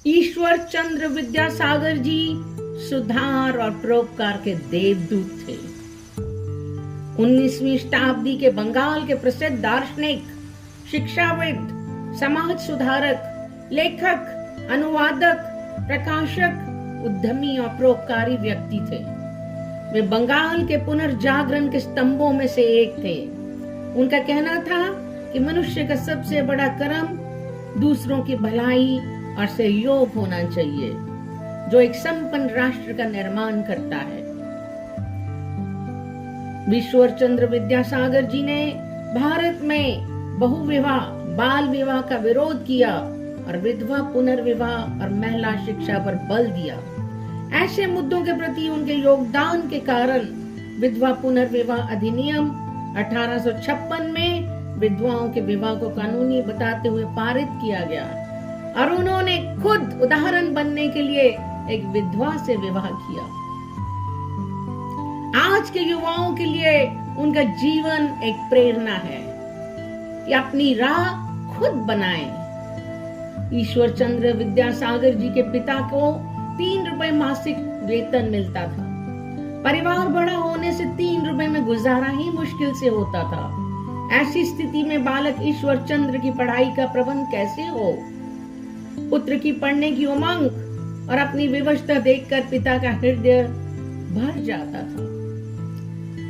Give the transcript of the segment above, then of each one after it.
ईश्वर चंद्र विद्यासागर जी सुधार और परोपकार के देवदूत थे। 19वीं शताब्दी के बंगाल के प्रसिद्ध दार्शनिक, शिक्षाविद, समाज सुधारक, लेखक, अनुवादक, प्रकाशक, उद्यमी और परोपकारी व्यक्ति थे। वे बंगाल के पुनर्जागरण के स्तंभों में से एक थे। उनका कहना था कि मनुष्य का सबसे बड़ा कर्म दूसरों की भलाई और सहयोग होना चाहिए, जो एक संपन्न राष्ट्र का निर्माण करता है। ईश्वर चंद्र विद्यासागर जी ने भारत में बहुविवाह, बाल विवाह का विरोध किया और विधवा पुनर्विवाह और महिला शिक्षा पर बल दिया। ऐसे मुद्दों के प्रति उनके योगदान के कारण विधवा पुनर्विवाह अधिनियम 1856 में विधवाओं के विवाह को कानूनी बताते हुए पारित किया गया और उन्होंने खुद उदाहरण बनने के लिए एक विधवा से विवाह किया। आज के युवाओं के लिए उनका जीवन एक प्रेरणा है कि अपनी राह खुद बनाएं। ईश्वर चंद्र विद्यासागर जी के पिता को 3 रुपए मासिक वेतन मिलता था। परिवार बड़ा होने से 3 रुपए में गुजारा ही मुश्किल से होता था। ऐसी स्थिति में बालक ईश्वर चंद्र की पढ़ाई का प्रबंध कैसे हो? पुत्र की पढ़ने की उमंग और अपनी विवशता देखकर पिता का हृदय भर जाता था।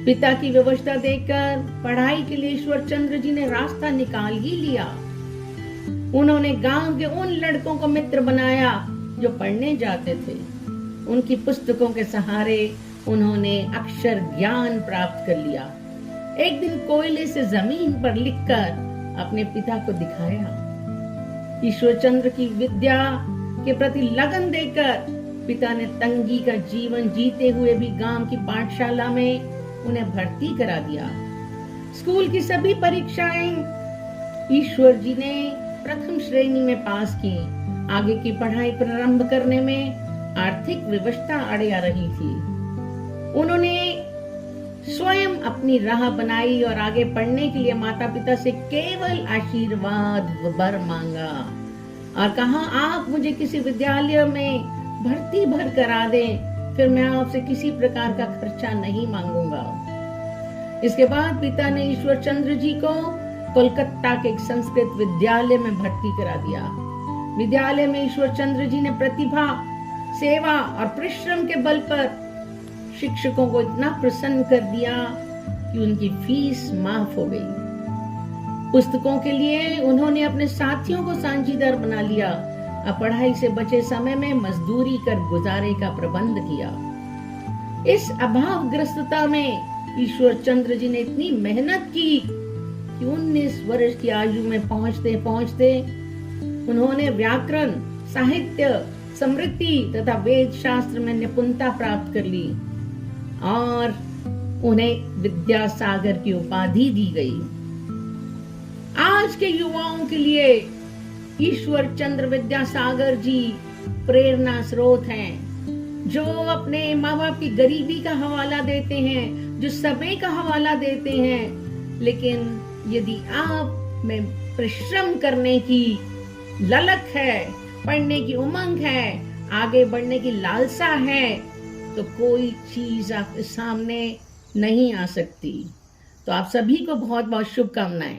पिता की विवशता देखकर पढ़ाई के लिए ईश्वर चंद्र जी ने रास्ता निकाल ही लिया। उन्होंने गांव के उन लड़कों को मित्र बनाया जो पढ़ने जाते थे। उनकी पुस्तकों के सहारे उन्होंने अक्षर ज्ञान प्राप्त कर लिया। एक दिन कोयले से जमीन पर लिखकर अपने पिता को दिखाया। ईश्वर चंद्र की विद्या के प्रति लगन देखकर पिता ने तंगी का जीवन जीते हुए भी गांव की पाठशाला में उन्हें भर्ती करा दिया। स्कूल की सभी परीक्षाएं ईश्वर जी ने प्रथम श्रेणी में पास की। आगे की पढ़ाई प्रारंभ करने में आर्थिक विवशता अड़े आ रही थी। उन्होंने स्वयं अपनी राह बनाई और आगे पढ़ने के लिए माता पिता से केवल आशीर्वाद वर मांगा और कहा, आप मुझे किसी विद्यालय में भर्ती भर करा दें, फिर मैं आपसे किसी प्रकार का खर्चा नहीं मांगूंगा। इसके बाद पिता ने ईश्वर चंद्र जी को कोलकाता के एक संस्कृत विद्यालय में भर्ती करा दिया। विद्यालय में ईश्वर चंद्र जी ने प्रतिभा, सेवा और परिश्रम के बल पर शिक्षकों को इतना प्रसन्न कर दिया कि उनकी फीस माफ हो गई। पुस्तकों के लिए उन्होंने अपने साथियों को साझीदार बना लिया और पढ़ाई से बचे समय में मजदूरी कर गुजारे का प्रबंध किया। इस अभावग्रस्तता में ईश्वर चंद्र जी ने इतनी मेहनत की कि 19 वर्ष की आयु में पहुंचते पहुंचते उन्होंने व्याकरण, साहित्य, स्मृति तथा वेद शास्त्र में निपुणता प्राप्त कर ली और उन्हें विद्यासागर की उपाधि दी गई। आज के युवाओं के लिए ईश्वर चंद्र विद्यासागर जी प्रेरणा स्रोत हैं, जो अपने माँ बाप की गरीबी का हवाला देते हैं, जो समय का हवाला देते हैं। लेकिन यदि आप में परिश्रम करने की ललक है, पढ़ने की उमंग है, आगे बढ़ने की लालसा है, तो कोई चीज आपके सामने नहीं आ सकती। तो आप सभी को बहुत बहुत शुभकामनाएं।